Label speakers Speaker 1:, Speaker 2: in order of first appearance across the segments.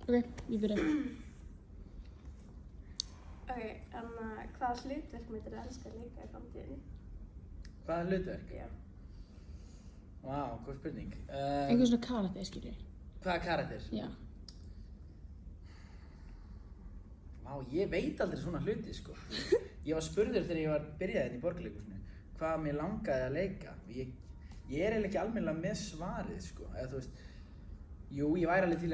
Speaker 1: Ok, ég byrja.
Speaker 2: Ok, hvaða hlutverk myndirðu elska að leika í framtíðinni?
Speaker 3: Hvaða hlutverk?
Speaker 2: Já.
Speaker 3: Vá, góð spurning.
Speaker 1: Einhver svona karakter, skilur.
Speaker 3: Hvaða karakter?
Speaker 1: Já.
Speaker 3: Vá, ég veit aldrei svona hluti, sko. Ég var spurður þegar ég byrjaði hérna í Borgarleikhúsinu hvað mér langaði að leika. Ég er eiginlega ekki almennilega með svarið, sko. Eða þú veist, jú, ég væri alveg til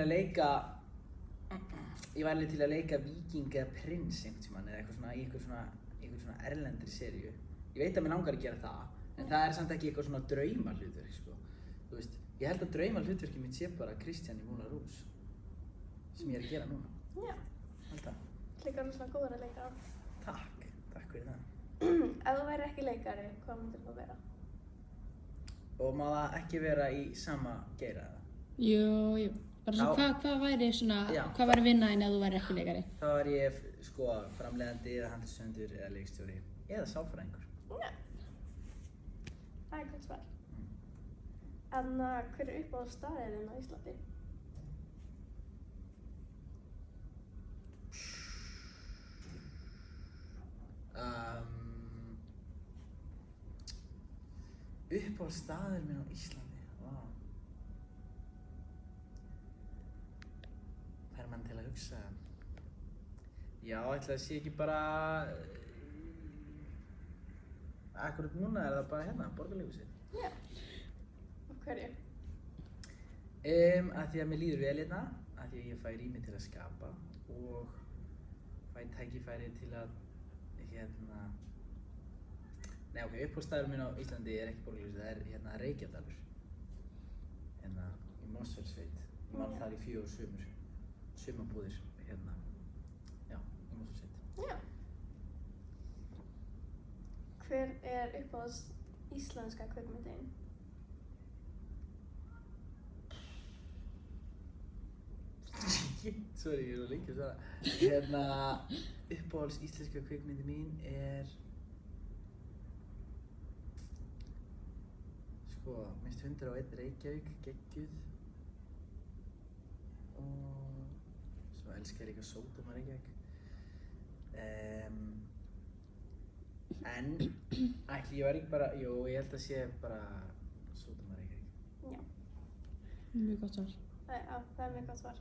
Speaker 3: að leika víking eða prins einhvern tímann eða eitthvað svona í einhver svona erlendri seríu. Ég veit að mér langar að gera það, en það er samt ekki eitthvað svona draumahlutverk, sko. Þú veist, ég held að draumahlutverkið mitt sé bara Kristján í Moulin Rouge, sem ég er að gera núna.
Speaker 2: Já.
Speaker 3: Held það.
Speaker 2: Líka rosalega góður að leika á.
Speaker 3: Takk fyrir það.
Speaker 2: Ef þú væri ekki leikari, hvað myndir þú vera?
Speaker 3: Og má það ekki vera í sama geira eða?
Speaker 1: Jú. Bara svona, hvað væri svona, hvað væri vinnaðinn ef þú væri ekki leikari?
Speaker 3: Þá er ég, sko, framleiðandi eða handritshöfundur eða leikstjóri eða sálfræðingur.
Speaker 2: Já. Það er gott svar. Hver er uppáhaldsstaðurinn á Íslandi?
Speaker 3: Uppáhaldsstaður minn á Íslandi, vá. Fær mann til að hugsa. Já, ætli það sé ekki bara... Akkurat núna er það bara hérna, Borgarleikhúsið.
Speaker 2: Já. Og hverju?
Speaker 3: Af því að mér líður vel hérna, af því að ég fæ rými til að skapa og fæ tækifæri til að, Nei, ok, uppáhaldsstaður minn á Íslandi er ekki Borgarleikhúsið, það er hérna Reykjadalur. Hérna í Mosfellssveit. Ég man þar í 4 sumarbúðir hérna, já, í Mosfellssveit.
Speaker 2: Já. Hver er uppáhalds íslenska kvikmyndin?
Speaker 3: Sorry, ég er svo lengi að svara. Uppáhalds íslenska kvikmyndi mín er... Sko, minnst 101 Reykjavík, geggjuð. Og svo elska ég líka Sódóma Reykjavík. En ætli ég var ekki bara, jú, ég held að sé bara Sódóma Reykjavík.
Speaker 2: Já.
Speaker 1: Mjög gott svar.
Speaker 2: Það er mjög gott svar.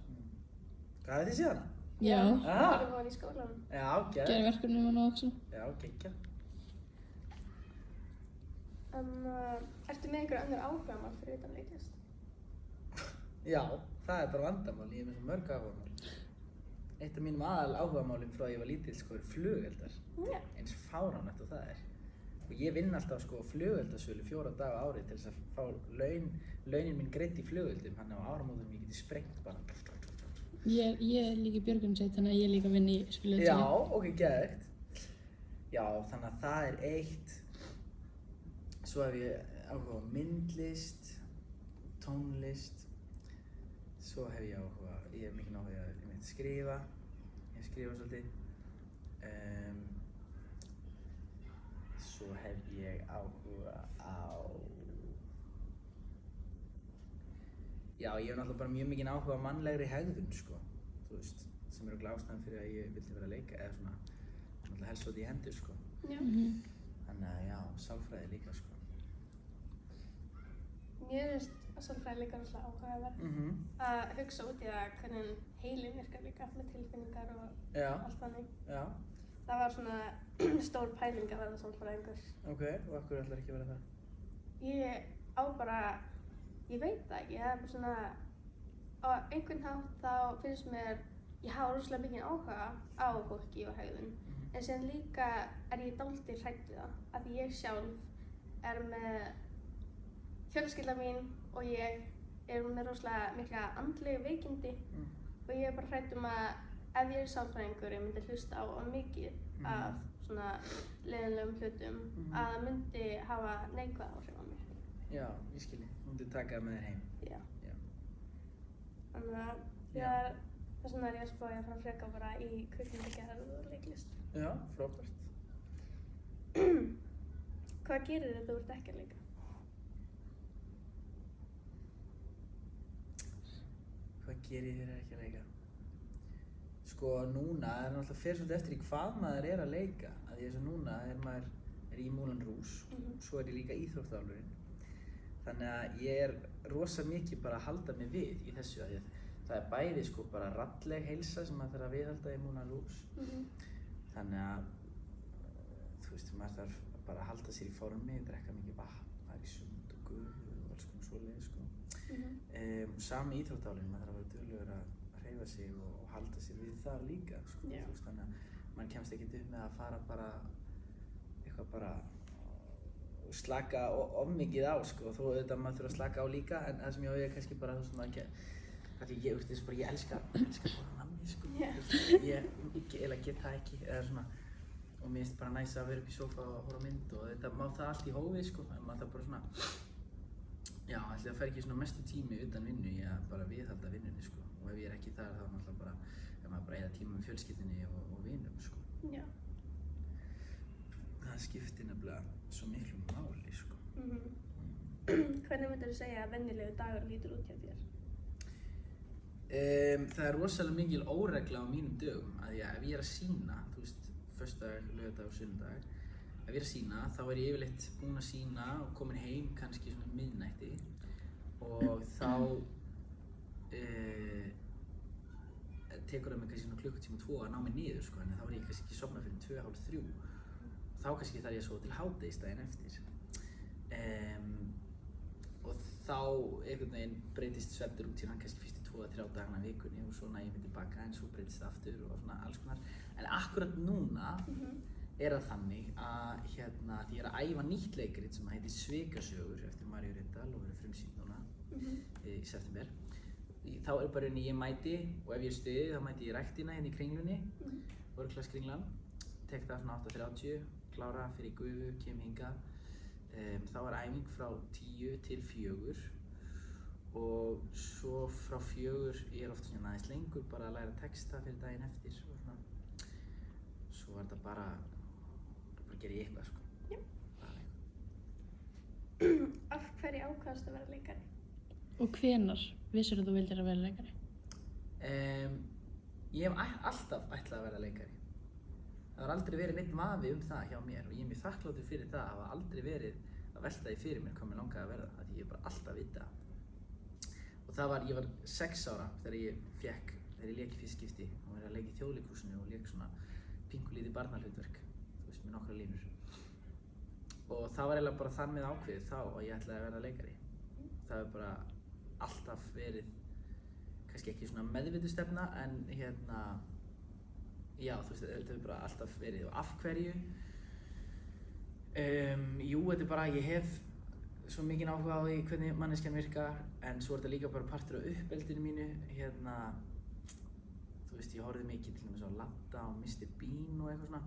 Speaker 3: Hvað hafið þið séð hana?
Speaker 1: Já.
Speaker 2: Það var í skólanum.
Speaker 3: Já, geggjað.
Speaker 1: Gerði verkefni með og svona.
Speaker 3: Já, geggjað.
Speaker 2: Ertu með einhverja önnur áhugamál fyrir utan leiklist?
Speaker 3: Já, það er bara vandamál, ég er með svo mörg áhugamál. Eitt af mínum aðal áhugamálum frá að ég var lítill, sko, er flugeldar.
Speaker 2: Já.
Speaker 3: Eins fáránlegt og það er. Og ég vinn alltaf, sko, flugeldasölu 4 daga á ári til þess að fá launin mín greidd í flugeldum, þannig á áramótum ég geti sprengt bara.
Speaker 1: Ég er líka í björgunarsveit, þannig að ég er líka að vinna í flugeldasölu.
Speaker 3: Já, ok, geðveikt. Já, þannig að það er eitt. Svo hef ég áhuga á myndlist, tónlist. Svo hef ég hef mikinn áhuga að skrifa. Ég skrifa svolítið. Svo hef ég áhuga á... Já, ég hef náttúrulega bara mjög mikinn áhuga á mannlegri hegðun, sko. Þú veist, sem er örugglega ástæðan fyrir að ég vildi vera að leika, eða svona, náttúrulega helst svolítið í hendur, sko.
Speaker 2: Já.
Speaker 3: Þannig að já, sálfræði líka, sko.
Speaker 2: Mér finnst sálfræði líka rosalega áhugaverð. Að hugsa út í það hvernig heilinn virkar líka með tilfinningar og allt þannig.
Speaker 3: Já.
Speaker 2: Það var svona stór pæling að verða sálfræðingur.
Speaker 3: Ok, og af hverju ætlarðu ekki að vera það?
Speaker 2: Ég veit það ekki, það er bara svona, á einhvern hátt þá finnst mér, ég hafa rosalega mikinn áhuga á fólki og hegðun. En síðan líka er ég dálítið hrædd við það, af því ég sjálf er með fjölskylda mín og ég er með rosalega mikla andlegu veikindi og ég er bara hrædd að ef ég er sálfræðingur ég myndi hlusta á mikið af svona leiðinlegum hlutum að það myndi hafa neikvæð áhrif á mig.
Speaker 3: Já, ég skilji. Þú myndir taka það með þér heim.
Speaker 2: Já.
Speaker 3: Já.
Speaker 2: Þannig að þess vegna er ég að spá ég að fara freka bara í kvikmyndagerð og leiklist.
Speaker 3: Já, frábært.
Speaker 2: Hvað gerir þið þú ert ekki að leika?
Speaker 3: Hvað gerir þér ekki að leika? Sko núna er náttúrulega fer svolítið eftir í hvað maður er að leika. Að ég núna maður í Moulin Rouge, svo ég líka íþróttaþjálfarinn. Þannig að ég rosa mikið bara að halda mig við í þessu að það bæði sko bara raddleg heilsa sem maður þarf að viðhalda í Moulin Rouge. Þannig að þú veist, maður þarf bara að halda sér í formi, drekka mikið vatn, fara í sund og gufu og alls konar svoleiðis sko. Sami íþróttaþjálfarinn, maður þarf að vera duglegur að hreyfa sig og halda sér við það líka sko. Þú veist, þannig að maður kemst ekkert upp með að fara bara eitthvað bara og slaka of mikið á sko, þó auðvitað maður þurfa að slaka á líka, en það sem ég á ég kannski bara, þú veist, maður ekki, ég elska bara nammi sko, ég eiginlega get það ekki, eða svona, og mér finnst bara næs að vera upp í sófa og horfa á mynd og þetta má það allt í hófi sko, en maður það bara svona, já, ætli það fer ekki svona mestu tími utan vinnu í að bara viðhalda vinnunni sko, og ef ég er ekki þar þá náttúrulega bara, maður bara eyða tíma með fjölskyldunni og vinum sko.
Speaker 2: Já.
Speaker 3: Það skiptir nefnilega svo miklu máli sko.
Speaker 2: Hvernig myndir þú segja að venjulegu dagur lítur út hjá þér?
Speaker 3: Það er rosalega mikil óregla á mínum dögum að ef ég er að sýna, þú veist, föstudag, laugardag og sunnudag, ef ég er að sýna þá er ég yfirleitt búinn að sýna og komin heim kannski svona miðnætti og þá tekur það mig kannski svona klukkutíma 2 að ná mig niður sko, en þá er ég kannski ekki sofnað fyrir 2:30, 3. Þá kannski þarf ég að sofa til hádegis daginn eftir. Og þá einhvern veginn breytist svefnrútínan kannski fyrstu 2-3 dagana í vikunni og svo næ ég mig tilbaka en svo breytist það aftur og svona alls konar. En akkurat núna er það þannig að ég er að æfa nýtt leikrit sem heitir Svikasögur eftir Maríu Ríkdal og verður frumsýnt núna í september. Þá er bara ég mæti og ef ég er stuðið þá mæti ég í ræktina hérna í Kringlunni, Vörglaskringlan, tek það svona 8:30, klára fyrir gufu, kem hingað. Þá er æfing frá 10 til 4 og svo frá 4 ég er oft svona aðeins lengur bara að læra texta fyrir daginn eftir og svona. Svo var þetta bara gera ég eitthvað sko.
Speaker 2: Já. Af hverju ákvaðstu að vera leikari?
Speaker 1: Og hvenær vissir þú vildir að vera leikari?
Speaker 3: Ég hef alltaf ætlað að vera leikari. Það har aldrei verið neitt vafi það hjá mér og ég er mjög þakkláttur fyrir það að hafa aldrei verið að velta því fyrir mér hvað mér langaði að verða, því ég bara alltaf vita. Og ég var 6 ára þegar ég lék í fyrsta skipti og var að leika í Þjóðleikhúsinu og lék svona pínkulítið barnahlutverk, þú veist, með nokkrar línur. Og það var eiginlega bara þar með ákveðið þá að ég ætlaði að verða leikari. Það hefur bara alltaf verið, kannski ekki svona meðvitustefna, en já, þú veist, þetta hefur bara alltaf verið. Og af hverju? Jú, þetta er bara, ég hef svo mikinn áhuga á því hvernig manneskjan virkar, en svo er þetta líka bara partur af uppeldinu mínu. Þú veist, ég horfði mikið til dæmis á Ladda og Mr. Bean og eitthvað svona.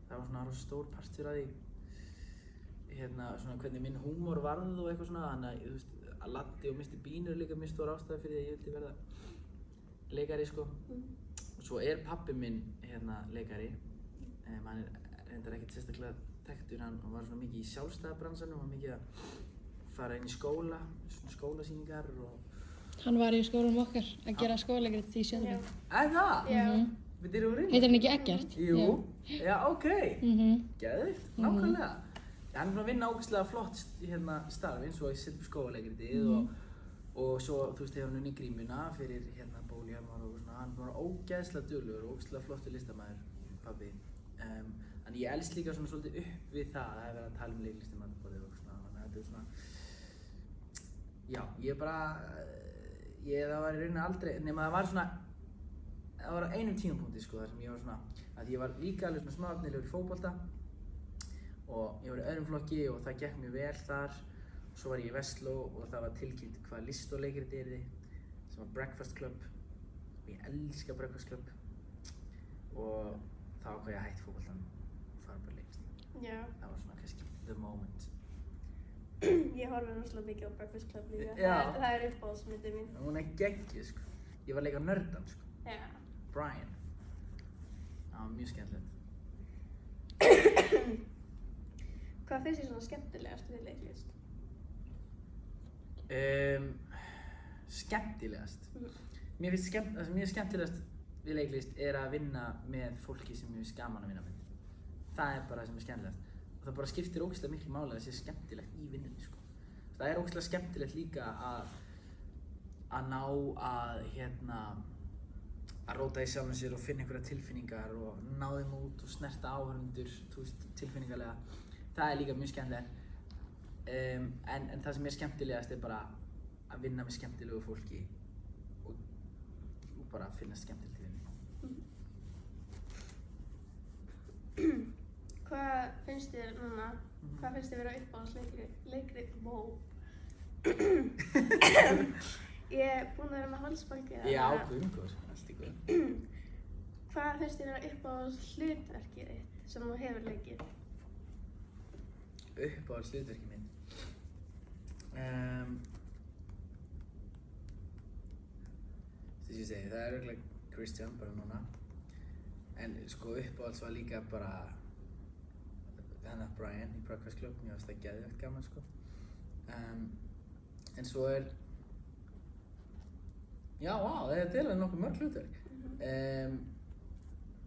Speaker 3: Það var svona stór partur af því. Svona hvernig minn húmor varð og eitthvað svona, þannig að, þú veist, að Laddi og Mr. Bean eru líka mjög stór ástæða fyrir því að ég vildi verða leikari, sko. Svo er pabbi minn leikari, hann er reyndar ekkert sérstaklega þekktur, hann var svona mikið í sjálfstæðabransanum, hann var mikið að fara inn í skóla, svona skólasýningar og...
Speaker 1: Hann var í skólanum okkar að gera skólagrið í 7. bekk.
Speaker 3: Það?
Speaker 2: Já.
Speaker 3: Við erum reyndar?
Speaker 1: Heitir hann ekki Eggert?
Speaker 3: Jú, já, ok. Geðvikt, nákvæmlega. Hann er búinn að vinna ógeðslega flott starf eins og að setja upp skólalegritið og svo, þú veist, hefur hann unnið Grímuna fyrir Bóliarmar og svona. Hann er ógeðslega duglegur og ógeðslega flottur listamæður, pabbi. En ég elst líka svona svolítið upp við það að vera að tala um leiklistir matarborðið og svona. Þannig að þetta er svona, já, það var í rauninni aldrei, nema það var svona, það var á einum tímapunkti sko þar sem ég var svona, að ég var líka alveg svona smáefnilegur í fótbolta og ég var í öðrum flokki og það gekk mjög vel þar. Svo var ég í Vestló og það var tilkynnt hvað list og leikrit yrði, sem var Breakfast Club og ég elska Breakfast Club og þá ákvað ég að hætti fótboltanum og fara bara leiklistina.
Speaker 2: Já.
Speaker 3: Það var svona kannski the moment.
Speaker 2: Ég horfi náttúrulega mikið á Breakfast Club líka.
Speaker 3: Já.
Speaker 2: Það er uppáhaldsmyndin mín.
Speaker 3: Hún er geggjuð sko. Ég var að leika nördan sko.
Speaker 2: Já.
Speaker 3: Brian. Það var mjög skemmtilegt.
Speaker 2: Hvað finnst þér svona skemmtilegast við leiklist?
Speaker 3: Skemmtilegast? Mér finnst það sem ég er skemmtilegast við leiklist að vinna með fólki sem er gaman að vinna með. Það bara það sem skemmtilegast. Og það bara skiptir ógeðslega miklu máli að það sé skemmtilegt í vinnunni, sko. Það ógeðslega skemmtilegt líka að ná að róta í sjálfum sér og finna einhverja tilfinningar og ná þeim út og snerta áhorfendur, þú veist, tilfinningarlega. Það líka mjög skemmtilegt. En það sem skemmtilegast bara að vinna með skemmtilegu fólki og bara finna skemmtilegt í vinnu.
Speaker 2: Hvað finnst þér núna? Hvað finnst þér vera uppáhaldsleikrit? Ég er búin að vera með hálsbólgu.
Speaker 3: Já, guðmgóð, allt í guð.
Speaker 2: Hvað finnst þér vera uppáhaldshlutverkið þitt sem þú hefur leikið?
Speaker 3: Uppáhaldshlutverkið mitt? Þess að ég segi, það örugglega Christian bara núna. En sko uppáhalds var líka bara Brian í Breakfast Club, mér fannst það geðveikt gaman, sko. En svo já, þetta alveg nokkuð mörg hlutverk.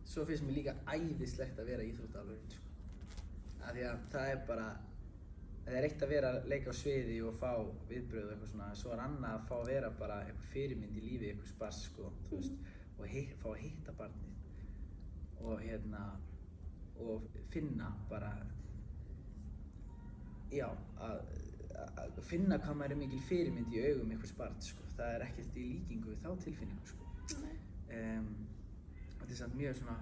Speaker 3: Svo finnst mér líka æðislegt að vera íþróttaálfurinn, sko. Af því að það eitt að vera að leika á sviði og fá viðbrögð og eitthvað svona, svo annað að fá að vera bara einhver fyrirmynd í lífi einhvers barns, sko, þú veist, og fá að hitta barnið og finna bara, já, að finna hvað maður mikil fyrirmynd í augum einhvers barns, sko. Það ekkert í líkingu við þá tilfinningu, sko. Þetta samt mjög svona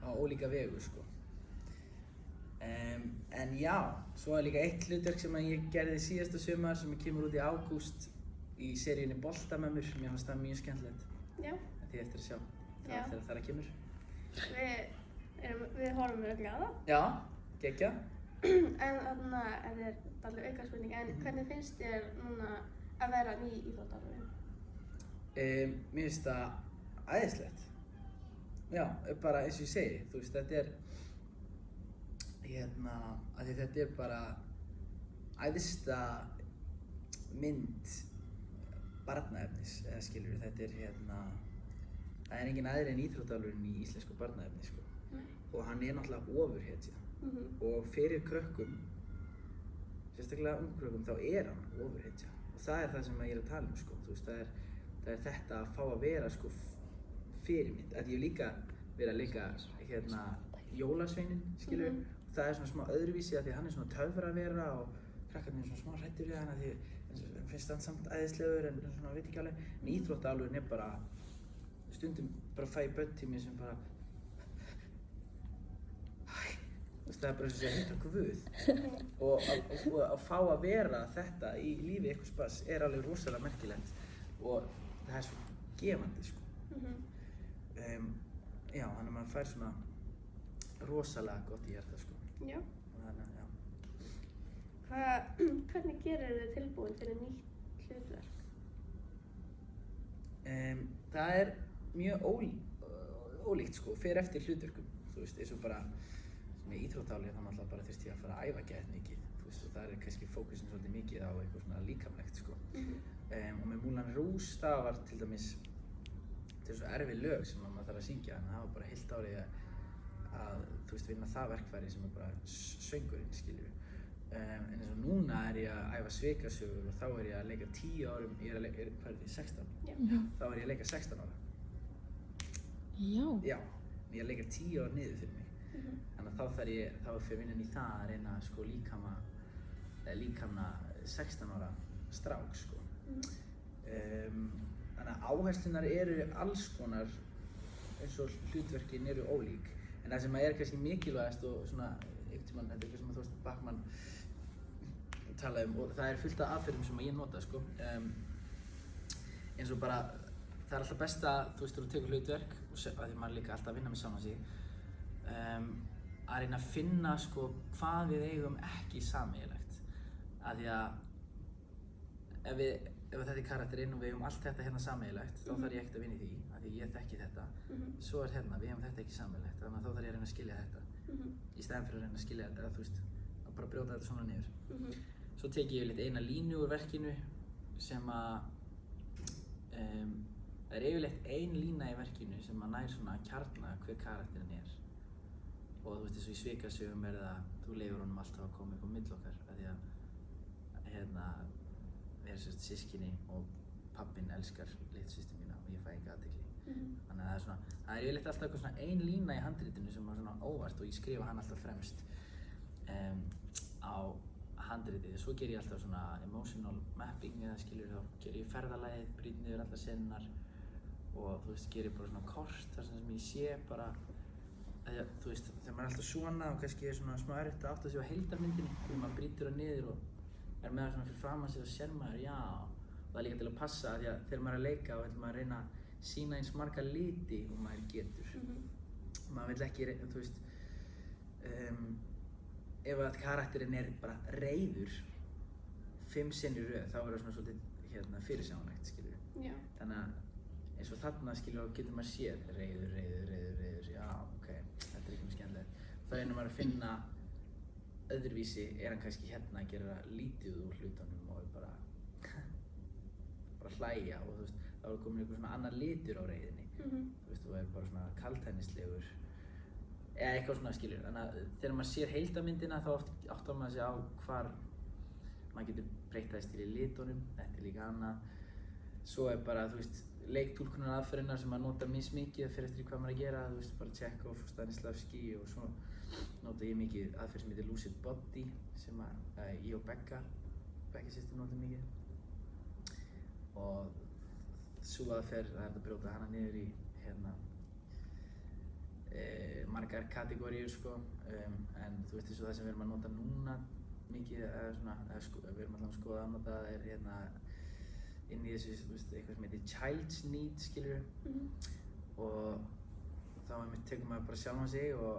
Speaker 3: á ólíka vegu, sko. En já, svo líka eitt hlutverk sem ég gerði síðasta sumar sem kemur út í ágúst í seríunni Boltamömmur. Mér fannst það mjög skemmtilegt.
Speaker 2: Já.
Speaker 3: Þið eftir að sjá þegar það kemur.
Speaker 2: Við horfum örugglega á það.
Speaker 3: Já, geggjað.
Speaker 2: En þetta er alveg aukaspurning, en hvernig finnst þér núna að vera ný íþróttaálfurinn?
Speaker 3: Mér finnst það æðislegt. Já, bara eins og ég segi, þú veist, þetta er af því þetta er bara æðista mynd barnaefnis, eða skilurðu, þetta er það er engin aðri en íþróttaálfurinn í íslensku barnaefni, sko. Og hann er náttúrulega ofurhetja. Og fyrir krökkum, sérstaklega ungkrökkum, þá er hann ofurhetja. Og það er það sem ég er að tala um, sko. Þú veist, það er þetta að fá að vera, sko, fyrirmynd. Ég hef líka verið að leika Jólasveinin, skilurðu. Það er svona smá öðruvísi af því að hann er svona töfravera og krakkarnir er svona smá hræddir við hann af því finnst hann samt æðislegur en svona veit ekki alveg. En íþróttaálfurinn er bara, stundum bara fæ ég börn til mér sem bara það er bara eins og að hitta Guð og að fá að vera þetta í lífi einhvers barns er alveg rosalega merkilegt og það er svo gefandi, sko. Já, þannig að maður fær svona rosalega gott í hjarta, sko.
Speaker 2: Já.
Speaker 3: Og þannig, já.
Speaker 2: Hvernig gerir þið tilbúin fyrir nýtt hlutverk?
Speaker 3: Það er mjög ólíkt, sko, fer eftir hlutverkum. Þú veist, eins og bara með íþróttaálfur þá náttúrulega bara þurfti ég að fara að æfa geðveikt mikið, þú veist, og það er kannski fókusin svolítið mikið á eitthvað svona líkamlegt, sko. Og með Moulin Rouge, það var til dæmis, þetta er svo erfið lög sem maður þarf að syngja, en það var bara heilt árið að, þú veist, vinna það verkfæri sem er bara söngurinn, skiljum. En eins og núna er ég að æfa svikasögur og þá er ég að leika 10 árum, hvað er því, 16?
Speaker 2: Já.
Speaker 3: Þá er ég að leika 16 ára.
Speaker 1: Já.
Speaker 3: Já, ég er að leika 10 ára niður fyrir mig. Þannig að þá fer vinnan í það að reyna sko líkamna 16 ára strák, sko. Þannig að áherslunar eru alls konar eins og hlutverkin eru ólík. En það sem er kannski mikilvægast og svona einhvern tímann, þetta er eitthvað sem Þorsteinn Bachmann talaði og það er fullt af aðferðum sem ég nota, sko. Eins og bara, það er alltaf best að, þú veist, þú tekur hlutverk og af því maður líka alltaf að vinna með sjálfan sig. Að reyna að finna, sko, hvað við eigum ekki sameiginlegt. Af því að ef þetta er karakterinn og við eigum allt þetta hérna sameiginlegt, þá þarf ég ekkert að vinna í því, af því ég þekki þetta. Svo er hérna, við eigum þetta ekki sameiginlegt, þannig að þá þarf ég að reyna að skilja þetta. Í stæðan fyrir að reyna að skilja þetta, eða þú veist, að bara brjóta þetta svona niður. Svo tek ég eina línu úr verkinu sem að það yfirleitt ein lína í verkinu sem að nær svona að kjarna hver karakterinn og þú veist eins og í Svikasögum það, þú leyfir honum alltaf að koma upp á milli okkar af því að við erum sérst systkini og pabbinn elskar litlu systur mína og ég fæ ekki athygli. Þannig að það er yfirleitt alltaf eitthvað svona ein lína í handritinu sem var svona óvart og ég skrifa hann alltaf fremst á handritið. Svo ger ég alltaf svona emotional mapping eða skilur þá ger ég ferðalagið, brýt niður allar senurnar og þú veist ger ég bara svona kort þar sem ég sé bara þú veist þegar maður er alltaf svona og kannski er svona smá erfitt að átta sig á heildarmyndinni þegar maður brýtur það niður og er með það svona fyrir framan sig og sér maður já og það er líka til að passa því að þegar maður er að leika og vill maður reyna að sýna eins marga liti og maður getur. Maður vill ekki, þú veist ef að karakterinn er bara reiður 5 sinnum í röð þá er það svona svolítið fyrirsjáanlegt skilur. Þannig að eins og þarna skilur þá getur maður séð reiður, já ok, þetta er ekki mjög skemmtilegt. Þá reynir maður að finna öðruvísi er hann kannski að gera lítið úr hlutunum og bara hlæja og þú veist þá er komin eitthvað svona annar litur á reiðinni. Þú veist, þú er bara svona kaldhæðnislegur eða eitthvað svona skilur. Þannig að þegar maður sér heildarmyndina þá áttar maður sig á hvar maður getur breytt það í litunum, þetta er líka annað. Svo er bara, þú veist, leiktúlkunar aðferðirnar sem maður notar mismikið fyrir eftir hvað maður er að gera, þú veist, bara Chekhov og Stanislavski og svo nota ég mikið aðferð sem heitir Lucid Body sem ég og Becca systir notum mikið. Og sú aðferð, það er að brjóta hana niður í margar kategóriur sko, en þú veist eins og það sem við erum að nota núna mikið, við erum alltaf að skoða að nota það inn í þessu, þú veist, eitthvað sem heitir Child's Need, skilur og þá tekur maður bara sjálfan sig og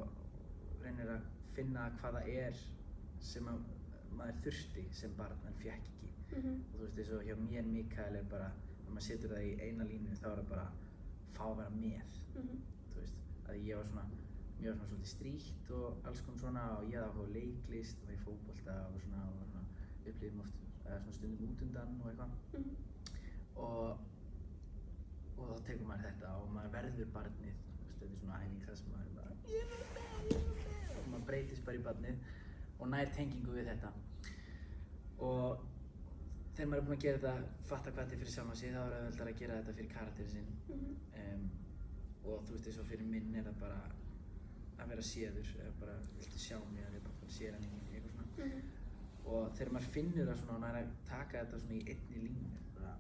Speaker 3: reynir að finna hvað það er sem maður þurfti sem barn en fékk ekki. Og þú veist eins og hjá mér Mikael er bara, ef maður setur það í eina línu þá er það bara fá að vera með. Þú veist, að ég var svona svolítið strítt og alls konar svona og ég hafði áhuga á leiklist og í fótbolta og svona upplifðum oft svona stundum út undan og eitthvað. Og þá tekur maður þetta og maður verður barnið, þú veist, þetta er svona æfing þar sem maður er bara ég er með og maður breytist bara í barnið og nær tengingu við þetta. Og þegar maður er búinn að gera þetta, fatta hvað þetta er fyrir sjálfan sig, þá er auðveldara að gera þetta fyrir karakterinn sinn. Og þú veist eins og fyrir minn er það bara að vera séður, eða bara viltu sjá mig eða bara sér hann eitthvað svona. Og þegar maður finnur það svona og nær að taka þetta svona í einni línu, bara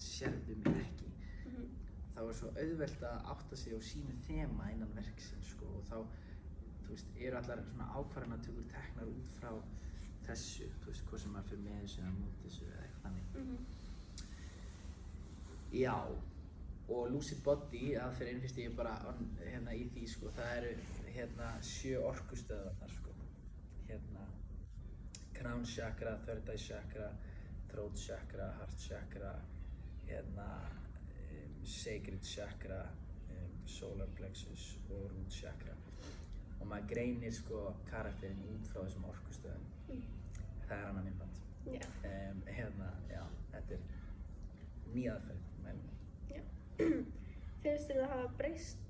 Speaker 3: sérðu mig ekki, þá er svo auðvelt að átta sig á sínu þema innan verksins sko og þá, þú veist, eru allar svona ákvarðanatökur teknar út frá þessu, þú veist, hvað sem maður fyrir með þessu eða móti þessu eða eitthvað þannig. Já, og Lucid Body, aðferðin finnst ég bara í því sko, það eru 7 orkustöðvarnar sko. Crown chakra, third eye chakra, throat chakra, heart chakra, sacred chakra, solar plexus og root chakra. Og maður greinir sko karakterinn út frá þessum orkustöðum. Það er annað myndband. Já, þetta er ný aðferð.
Speaker 2: Finnst þér það hafa breyst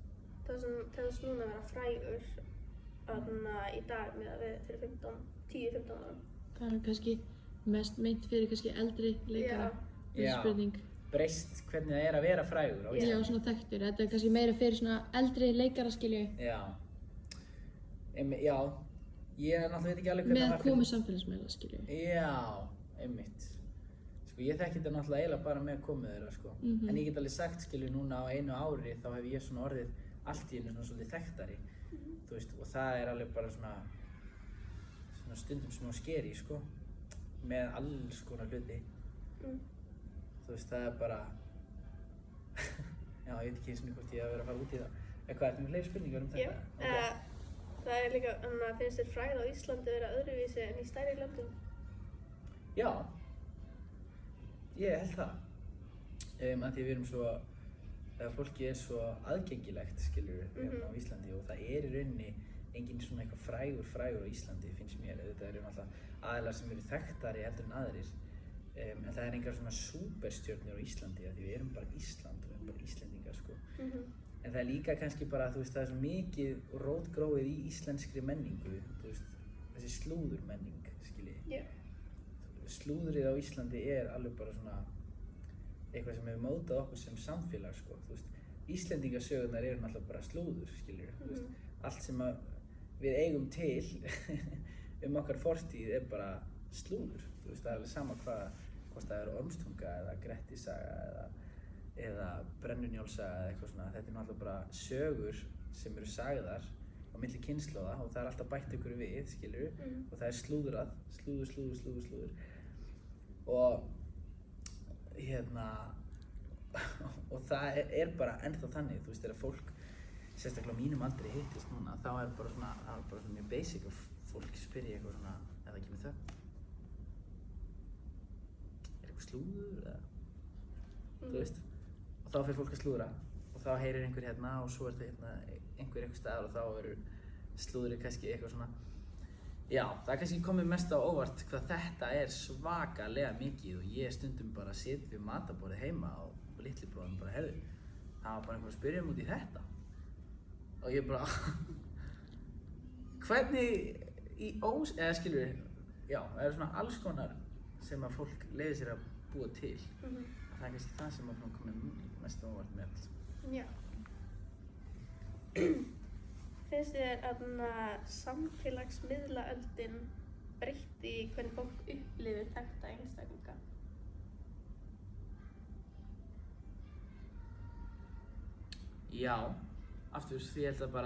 Speaker 2: það sem telst núna að vera frægur í dag með að við fyrir 10-15 árum?
Speaker 1: Það er kannski mest meint fyrir kannski eldri leikara.
Speaker 3: Já,
Speaker 1: spurning.
Speaker 3: Breyst hvernig það er að vera frægur á Íslandi.
Speaker 1: Já, svona þekktur. Þetta er kannski meira fyrir svona eldri leikara, skilju.
Speaker 3: Já, ég náttúrulega veit ekki alveg hvernig það var
Speaker 1: með komu samfélagsmiðla, skilju.
Speaker 3: Já, einmitt. Sko ég þekki þetta náttúrulega eiginlega bara með komið þeirra sko. En ég get alveg sagt skilju núna á einu ári þá hef ég svona orðið allt í einu svona svolítið þekktari. Þú veist, og það er alveg bara svona stundum smá skeri sko. Með alls konar hluti. Þú veist, það er bara já, ég veit ekki eins og hvort ég hef verið að fara út í það. Hvað, ertu með fleiri spurningar þetta?
Speaker 2: Já, það er líka, finnst þér frægð á Íslandi vera öðruvísi en í stærri löndum?
Speaker 3: Já, ég held það. Af því við erum svo, fólki er svo aðgengilegt, skilur á Íslandi og það er í rauninni enginn svona eitthvað frægur á Íslandi, finnst mér. Þetta eru náttúrulega aðilar sem eru þekktari heldur en aðrir. En það er engar svona súperstjörnur á Íslandi af því við erum bara Ísland og við erum bara Íslendingar sko. En það er líka kannski bara, þú veist, það er svo mikið rótgróið í íslenskri menningu, þú veist, þessi slúðurmenning, skilji. Slúðrið á Íslandi er alveg bara svona eitthvað sem hefur mótað okkur sem samfélag sko, þú veist. Íslendingasögurnar eru náttúrulega bara slúður, skilju, þú veist. Allt sem við eigum til okkar fortíð er bara slúður, þú veist, það er alveg sama hvort það er Ormstunga eða Grettissaga eða Brennunjólfssaga eða eitthvað svona. Þetta er náttúrulega bara sögur sem eru sagðar á milli kynslóða og það er alltaf bætt ykkur við, skilju, og það er slúðrað, slúður. Og og það er bara ennþá þannig, þú veist, þegar fólk, sérstaklega á mínum aldri hittist núna, þá er bara svona mjög basic að fólk spyrja eitthvað svona, eða ekki með þögn. Er eitthvað slúður eða, þú veist, og þá fyrir fólk að slúðra og þá heyrir einhver hérna og svo er það einhver staðar og þá verður slúðrið kannski eitthvað svona. Já, það er kannski komið mest á óvart hvað þetta er svakalega mikið og ég stundum bara sit við matarborðið heima og litli bróðum bara, heyrðu, það var bara einhver að spyrja út í þetta og ég bara hvernig eða skilur, já, það eru svona alls konar sem að fólk leyfir sér að búa til. Það er kannski það sem að komið mest á óvart með allt.
Speaker 2: Já. Finnst þér að samfélagsmiðlaöldin breytti hvernig fólk upplifir þekkta einstaklinga?
Speaker 3: Já, aftur því ég held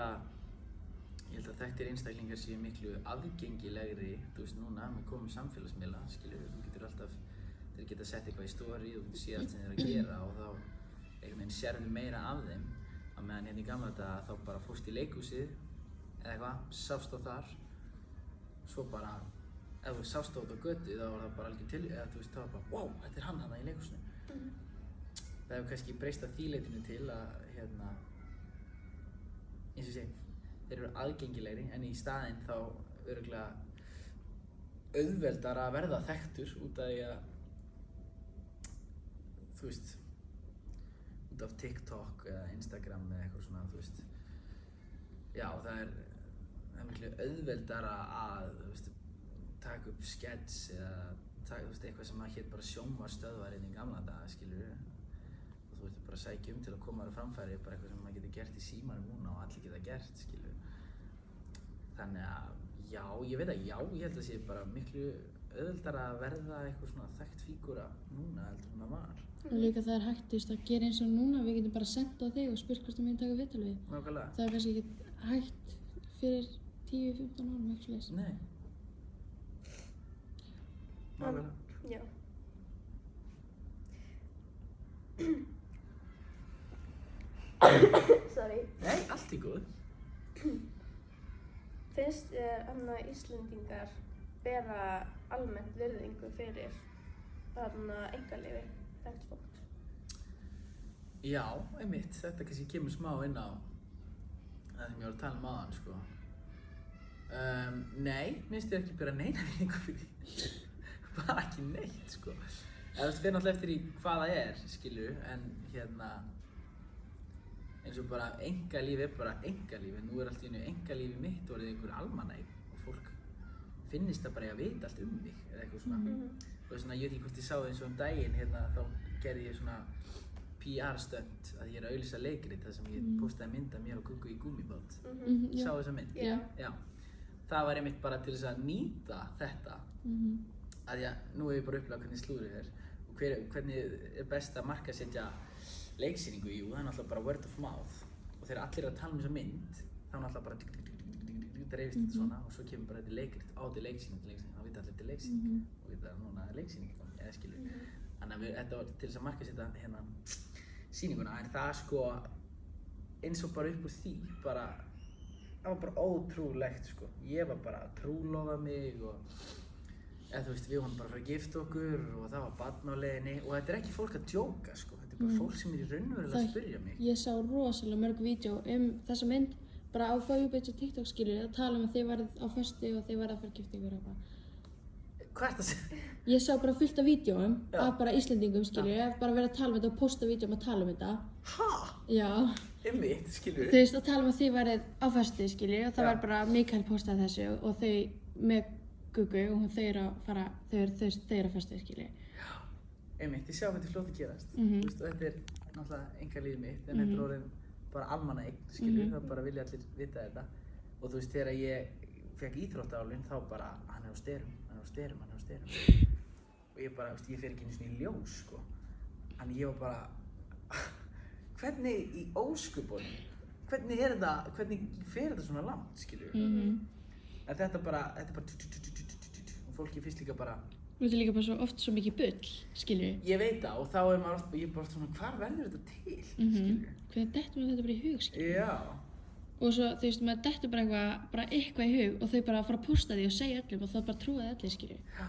Speaker 3: að þekktir einstaklingar séu miklu aðgengilegri, þú veist núna, með komum samfélagsmiðla, skilur, þú getur alltaf, þeir geta sett eitthvað í story og þú getur séð allt sem þeir að gera og þá einhvern veginn sérðu meira af þeim, á meðan hérna í gamla daga þá bara fórst í leikhúsið eða eitthvað, sást á þar, svo bara, ef þú sást á þetta á götu þá var það bara algjör til, eða þú veist, þá var bara, wow, þetta er hann þarna í leikhúsinu. Það hefur kannski breyst að því leytinu til að, eins og sé, þeir eru aðgengilegri en í staðinn þá örugglega auðveldara að verða þekktur út af því að, þú veist, út af TikTok eða Instagram eða eitthvað svona, þú veist. Já, það er miklu auðveldara að, þú veist, taka upp skets eða taka, þú veist, eitthvað sem að hét bara sjónvarpsstöðvar í gamla daga, skilurðu. Og þú ert bara að sækja til að koma þér á framfæri, bara eitthvað sem maður getur gert í símanum núna og allir geta gert, skilurðu. Þannig að, já, ég veit að já, ég held að sé bara miklu auðveldara að verða eitthvað svona þekkt fígúra núna heldur en það var.
Speaker 1: Og líka það er hægt að gera eins og núna, við getum bara sent á þig og spurt hvort þú myndir taka viðtal við.
Speaker 3: Nákvæmlega.
Speaker 1: Það er kannski ekki hægt fyrir 10-15 árum, eitthvað slags.
Speaker 3: Nei. Nákvæmlega.
Speaker 2: Já. Sorry.
Speaker 3: Nei, allt í góð.
Speaker 2: Finnst þér að Íslendingar bera almennt virðingu fyrir einkalífi þekkt fólks?
Speaker 3: Já, einmitt. Þetta kannski kemur smá inn á það sem ég var að tala áðan, sko. Nei, finnst þér ekki bera neina virðingu fyrir því. Bara ekki neitt, sko. Það fer náttúrulega eftir í hvað það er, skilju, en eins og bara einkalíf er bara einkalíf, en nú er allt í einu einkalífi mitt orðið einhver almannaeign og fólk finnist það bara að vita allt um mig eða eitthvað svona. Og svona, ég veit ekki hvort ég sá það eins og daginn þá gerði ég svona PR-stönd að ég er að auglýsa leikrit þar sem ég postaði mynd af mér og Guggu í Gúmmibát. Sá þessa mynd?
Speaker 2: Já.
Speaker 3: Já. Það var einmitt bara til þess að nýta þetta. Að því að nú hef ég bara upplifað hvernig slúðrið er og hvernig er best að markaðssetja leiksýningu, jú, það er náttúrulega bara word of mouth og þegar allir eru að tala þessa mynd þá er náttúrulega bara dreifist þetta svona og svo kemur bara þetta leikrit á til leiksýning þá vita allir þetta er leiksýning og vita að núna er leiksýning eða skilur. Þannig að þetta var til þess að markaðssetja sýninguna en það sko eins og bara upp úr því það var bara ótrúlegt sko. Ég var bara að trúlofa mig og eða þú veist, við vorum bara að fara að gifta okkur og það var barn á leiðinni og þetta er ekki fólk að djóka sko, þetta er bara fólk sem er í raunverulega að spyrja mig.
Speaker 1: Ég sá rosalega mörg vídeo þessa mynd bara á Fójubits og TikTok skilur að tala að þið varð á föstu og þið varð að fara að gifta ykkur eitthvað.
Speaker 3: Hvað ert að segja?
Speaker 1: Ég sá bara fullt af vídeóum af bara Íslendingum, skilur, ég hef bara verið að tala um þetta og posta vídeóum að tala um þetta.
Speaker 3: Ha?
Speaker 1: Já.
Speaker 3: Einmitt, skilur
Speaker 1: Þú veist, að tala um að þið værið á föstu, skilur, og það var bara Mikael postaði þessu og þau með Guggu og þau eru að fara, þau eru á föstu, skilur.
Speaker 3: Já, einmitt, ég sjá hvað þetta fljótt að gerast.
Speaker 1: Mhm.
Speaker 3: Þú veist, og þetta er náttúrulega einkalífið mitt, en þetta er orðin bara almannaeign, skilur, það bara vilja allir vita þetta. Og þú veist, þegar ég fekk íþróttaálfinn, þá bara, hann er á styrum. Og ég bara, veist, ég fer ekki einu sinni í ljós, sko. Þannig ég var bara, hvernig í ósköpunum, hvernig fer þetta svona langt, skilur? En þetta er bara, og fólki finnst líka bara...
Speaker 1: Þetta er líka bara svo oft svo mikið bull, skilur.
Speaker 3: Ég veit það, og þá er maður oft, ég er bara svona, hvar verður þetta til, skilur?
Speaker 1: Hvernig dettur maður þetta bara í hug, skilur?
Speaker 3: Já.
Speaker 1: Og svo, þú veist, maður dettur bara eitthvað í hug og þau bara fara að posta því og segja öllum og það bara trúaði allir, skilur.
Speaker 3: Já,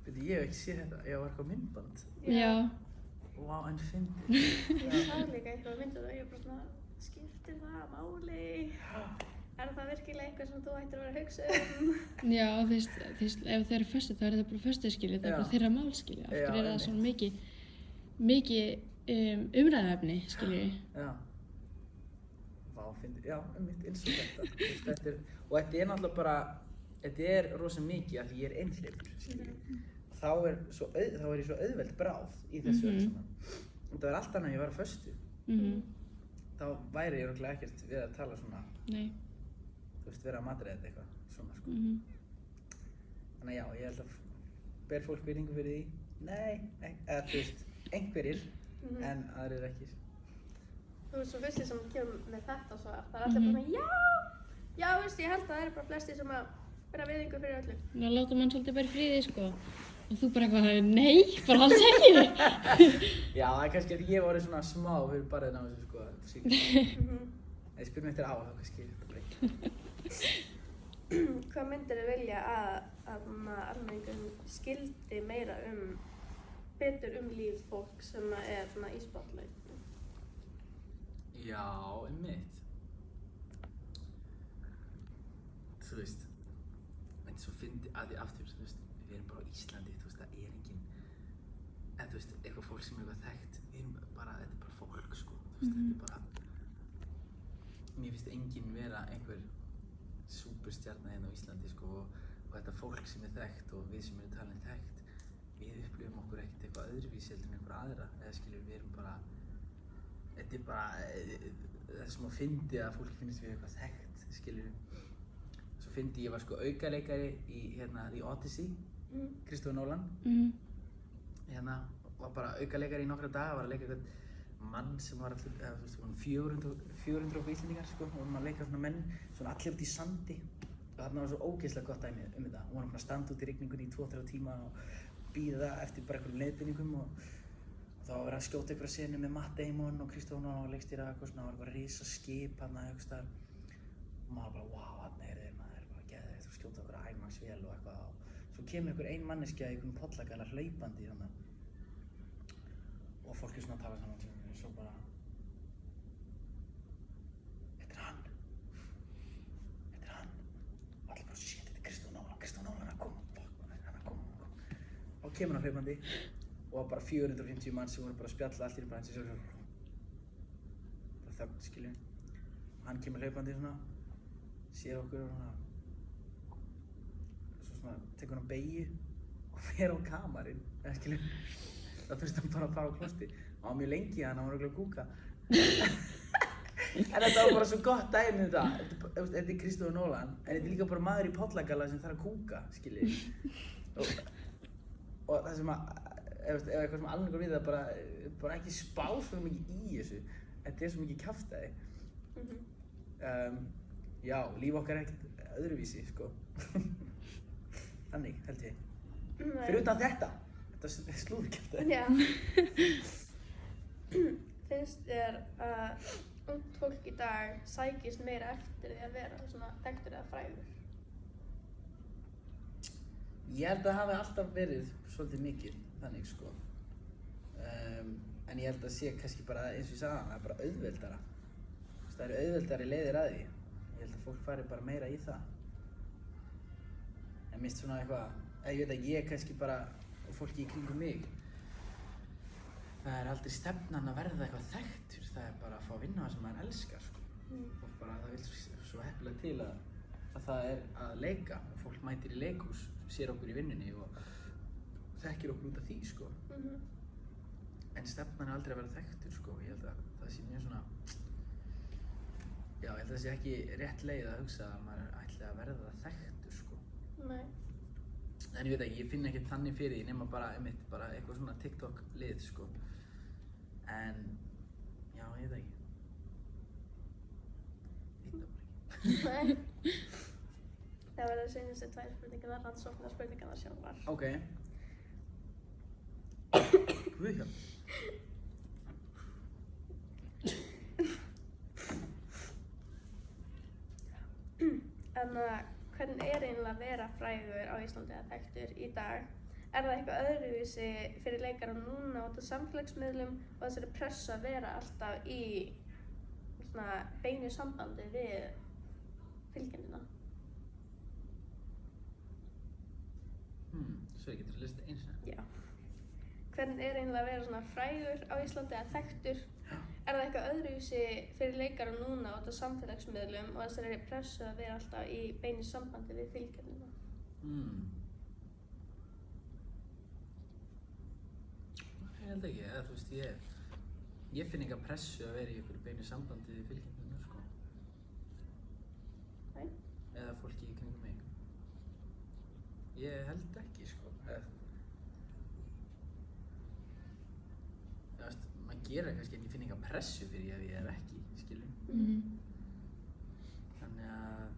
Speaker 3: veit ég hef ekki séð þetta, ég var eitthvað myndband.
Speaker 1: Já.
Speaker 3: Vá, en fyndið.
Speaker 2: Ég sá líka eitthvað myndið og ég bara svona, skiptir það máli? Er það virkilega eitthvað sem þú ættir að vera að hugsa
Speaker 1: Já, þú veist, ef þeir eru föstu þá er þetta bara föstu, skilur, það er bara þeirra mál, skilur. Af hverju er það svona mikið umræðuefni, skilur.
Speaker 3: Já. Vá, fyndið, já, eins og þetta. Og þetta er náttúrulega bara, þetta er rosa mikið af því ég er einhleypur, skilur. Þá er ég svo auðveld bráð í þessu öll saman. Og það var allt annað en ég var á föstu. Þá væri ég örugglega ekkert við að tala svona,
Speaker 1: Nei.
Speaker 3: þú veist, vera að matreiða þetta eitthvað, svona, sko. Þannig að já, ég held að ber fólk virðingu fyrir því. Nei, eða þú veist, einhverjir, en aðrir ekki.
Speaker 2: Þú veist, svo fyrst sem kemur með þetta svar, það er allir bara svona, já, veist, ég held að það eru bara flestir sem að vera virðingu fyrir öllum.
Speaker 1: Ná láta mann svolítið bara í friði, sko. Og þú bara eitthvað, nei, bara alls ekki.
Speaker 3: Já, það er kannski að ég var svona smá fyrir barðin á þessu, sko, þetta síkast. Ef ég spyr mig eftir á, þá kannski þetta breytt.
Speaker 2: Hvað myndir þið vilja að almenningur skildi meira betur líf fólk sem er svona í spotlight?
Speaker 3: Já, einmitt. Þú veist, en svo fyndi að því aftur, þú veist, við erum bara á Íslandi, þú veist, það er engin, en þú veist, eitthvað fólk sem er eitthvað þekkt, við erum bara, þetta er bara fólk, sko, þú veist, þetta er bara, mér finnst enginn vera einhver súperstjarna hérna á Íslandi, sko, og þetta fólk sem er þekkt og við sem erum talin þekkt, við upplifum okkur ekkert eitthvað öðruvísi heldur en einhver aðra, eða skilur, við erum bara, þetta er bara, það er smá fyndið að fólki finnst við eitthvað þekkt, skilur. Svo fyndi ég var sko aukaleikari í The Odyssey, Christopher Nolan. Var bara aukaleikari í nokkra daga, var að leika eitthvað mann sem var allir, þú veist, var 400 okkur Íslendingar, sko, og maður leika svona menn, svona allir út í sandi. Og þarna var svo ógeðslega gott dæmi þetta. Og hann bara standa út í rigningunni í 2-3 tíma og bíða eftir bara einhverjum leiðbeiningum og þá var verið að skjóta einhverja senu með Matt Damon og Christopher Nolan og leikstýra eitthvað svona, það var eitthvað risaskip þarna eitthvað staðar. Og maður bara, wow, þarna er þeir, maður er bara geðveikt og skjóta einhverja IMAX-vél og eitthvað á. Svo kemur einhver ein manneskja í einhverjum pollagalla hlaupandi þarna. Og fólk er svona að tala saman og svo bara... Þetta er hann. Þetta er hann. Og allir bara, shit, þetta er Christopher Nolan að koma, fuck, hann er að koma. Og kemur hann hlaupandi. Og bara 450 mann sem voru bara að spjalla allt í bara eins og svo bara þögn, skiljum. Hann kemur hlaupandi svona, sér okkur og svona svo svona tekur hann beygju og fer á kamarinn, eða skiljum. Það þurfti hann bara að fara á klosti. Hann var mjög lengi hann var örugglega að kúka. En þetta var bara svo gott dæmi þetta. Þetta er Christopher Nolan, en þetta er líka bara maður í pollagalla sem þarf að kúka, skiljum. Og það sem að ef eitthvað sem almenningur við það bara ekki spá svo mikið í þessu. Þetta er svo mikið kjaftæði. Já, líf okkar er ekkert öðruvísi, sko. Þannig, held ég. Fyrir utan þetta slúðurkjaftæði.
Speaker 2: Já. Finnst þér að ungt fólk í dag sækist meira eftir því að vera svona þekktur eða frægur?
Speaker 3: Ég held að það hafi alltaf verið svolítið mikið þannig, sko. En ég held að sé kannski bara eins og ég sagði það er bara auðveldara. Það eru auðveldari leiðir að því. Ég held að fólk fari bara meira í það. En minnst svona eitthvað ég veit að ég kannski bara, og fólki í kringum mig, það er aldrei stefnan að verða eitthvað þekktur, það er bara að fá að vinna það sem maður elskar, sko. Og bara það vil svo heppilega til að það er að leika og fólk mætir í leikhús, sér okkur í vinnunni og þekkir okkur út af því, sko. En stefnan er aldrei að verða þekktur, sko. Ég held að það sé mjög svona, já, ég held að það sé ekki rétt leið að hugsa að maður ætli að verða þekktur, sko.
Speaker 2: Nei.
Speaker 3: En ég veit ekki, ég finn ekkert þannig fyrir því nema bara, einmitt, bara eitthvað svona TikTok-lið, sko. En, já, ég veit ekki.
Speaker 2: Nei. Það verður seinustu 2 spurningarnar, rannsóknar spurningarnar sjálfar.
Speaker 3: Ok. Guð hjá.
Speaker 2: En hvernig er eiginlega að vera frægur á Íslandi eða þekktur í dag? Er það eitthvað öðruvísi fyrir leikara núna út af samfélagsmiðlum og þessari pressu að vera alltaf í svona beinu sambandi við fylgjendina?
Speaker 3: Svo getur þú listið eins og
Speaker 2: Já. Hvernig er eiginlega að vera svona frægur á Íslandi eða þekktur? Er það eitthvað öðruvísi fyrir leikara núna út af samfélagsmiðlum og þessari pressu að vera alltaf í beinu sambandi við fylgjendina?
Speaker 3: Ég held ekki, eða þú veist, ég finn enga pressu að vera í einhverju beinu sambandi við fylgjendina, sko.
Speaker 2: Nei?
Speaker 3: Eða fólki í kringum mig. Ég held ekki, sko. Þú veist, maður gerir kannski en ég finn enga pressu fyrir ef ég er ekki, skilur. Þannig að,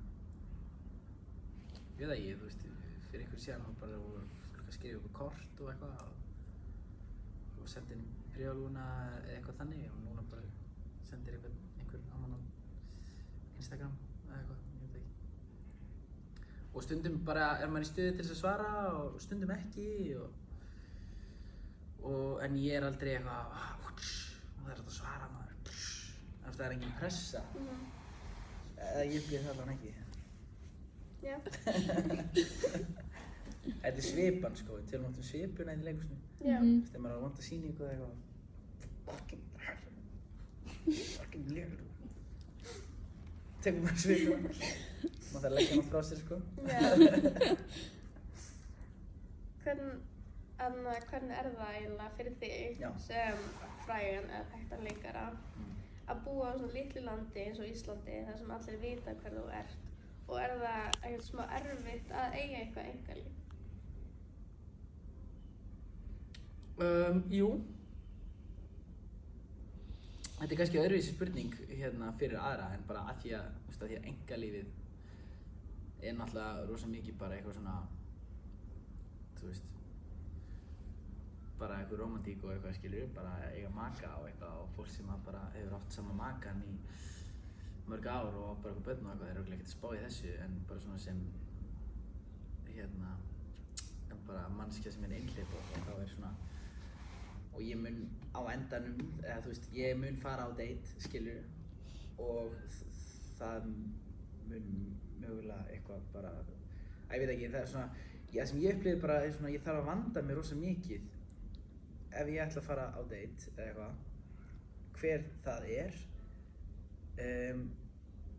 Speaker 3: ég veit ekki, þú veist, fyrir einhver síðan þá bara voru fólk að skrifa okkur kort og eitthvað og sendi inn bréfalúna eða eitthvað þannig og núna bara sendir einhver annan á Instagram eða eitthvað, ég veit ekki. Og stundum bara er maður í stuði til þess að svara og stundum ekki en ég er aldrei eitthvað það er hægt að svara maður, það er engin pressa. Eða ég upplýði það alveg ekki.
Speaker 2: Já.
Speaker 3: Þetta er svipan, sko, við tölum oft svipuna í leikhúsinu.
Speaker 2: Já.
Speaker 3: Þegar maður er að vanda sýningu eða eitthvað fucking lélegur. Tekur maður svipuna. Maður þarf að leggja hana frá sér, sko.
Speaker 2: Já. Hvernig er það eiginlega fyrir þig sem frægan eða þekktan leikara að búa á svona litlu landi eins og Íslandi þar sem allir vita hver þú ert? Og er það eitthvað smá erfitt að eiga eitthvað einkalíf?
Speaker 3: Jú. Þetta er kannski öðruvísi spurning fyrir aðra en bara að því að einkalífið er náttúrulega rosa mikið bara eitthvað svona, þú veist, bara eitthvað rómantík og eitthvað, skilur, bara eiga maka og eitthvað og fólk sem bara hefur átt sama makan í mörg ár og bara eitthvað börn og eitthvað, þeir eru örugglega ekkert að spá í þessu en bara svona sem en bara manneskja sem er einhleyp og þá er svona og ég mun á endanum, eða þú veist, ég mun fara á date, skilur og það mun mögulega eitthvað bara, ég veit ekki, það er svona, það sem ég upplifði bara er svona, ég þarf að vanda mig rosa mikið ef ég ætla að fara á date eða eitthvað, hver það er,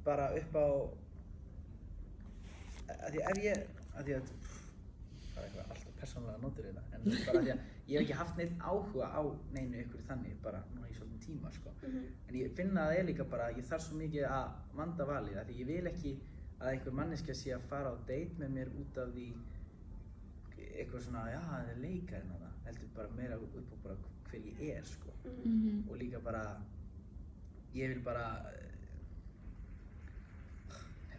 Speaker 3: bara upp á, það er eitthvað alltaf persónulega nótur í þetta, en bara því að ég hef ekki haft neitt áhuga á neinu ykkur þannig bara núna í svolítinn tíma, sko. En ég finna að það er líka bara, ég þarf svo mikið að vanda valið, af því ég vil ekki að einhver manneskja sé að fara á date með mér út af því eitthvað svona, já, það er leikarinn og það, heldur bara meira upp á bara hver ég er, sko. Og líka bara, ég vil bara,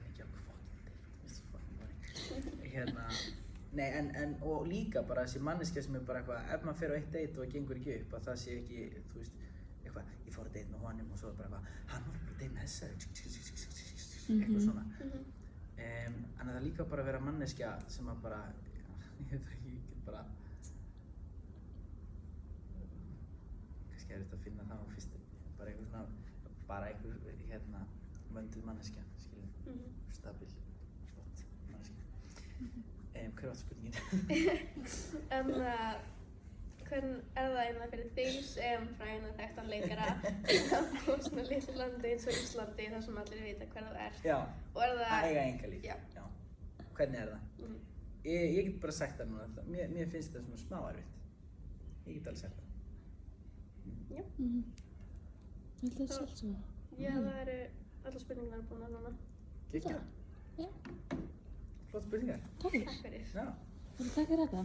Speaker 3: ekki okkur fucking date, Mr. Fucking Boring. Nei, og líka bara þessi manneskja sem er bara eitthvað, ef maður fer á eitt date og það gengur ekki upp, að það sé ekki, þú veist, eitthvað, ég fór að date með honum og svo er bara eitthvað, hann var bara að date með þessari, eitthvað svona. En það er líka bara að vera manneskja sem að bara, ég veit ekki, ég get bara, kannski er þetta að finna það á fyrstu, bara eitthvað svona, bara einhver, vönduð manneskja, skilur, stabil, flott manneskja. Hver var spurningin?
Speaker 2: Hvern er það einnig fyrir þig sem fræðina þekktan leikara á svona litlu landi eins og Íslandi þar sem allir vita hver þú ert?
Speaker 3: Já,
Speaker 2: Og er það...
Speaker 3: að eiga engalíf.
Speaker 2: Já.
Speaker 3: Hvernig er það?
Speaker 2: Mm.
Speaker 3: Ég get bara sagt það núna, mér finnst það svona smá erfitt. Ég get alveg sagt það.
Speaker 2: Já.
Speaker 1: Viltu það sjálf svo?
Speaker 2: Já, það eru allar spurningarnar búin að núna.
Speaker 3: Gekja?
Speaker 1: Já.
Speaker 3: Flott spurningar.
Speaker 1: Takk fyrir.
Speaker 2: Takk fyrir.
Speaker 3: Já.
Speaker 1: Takk fyrir þetta.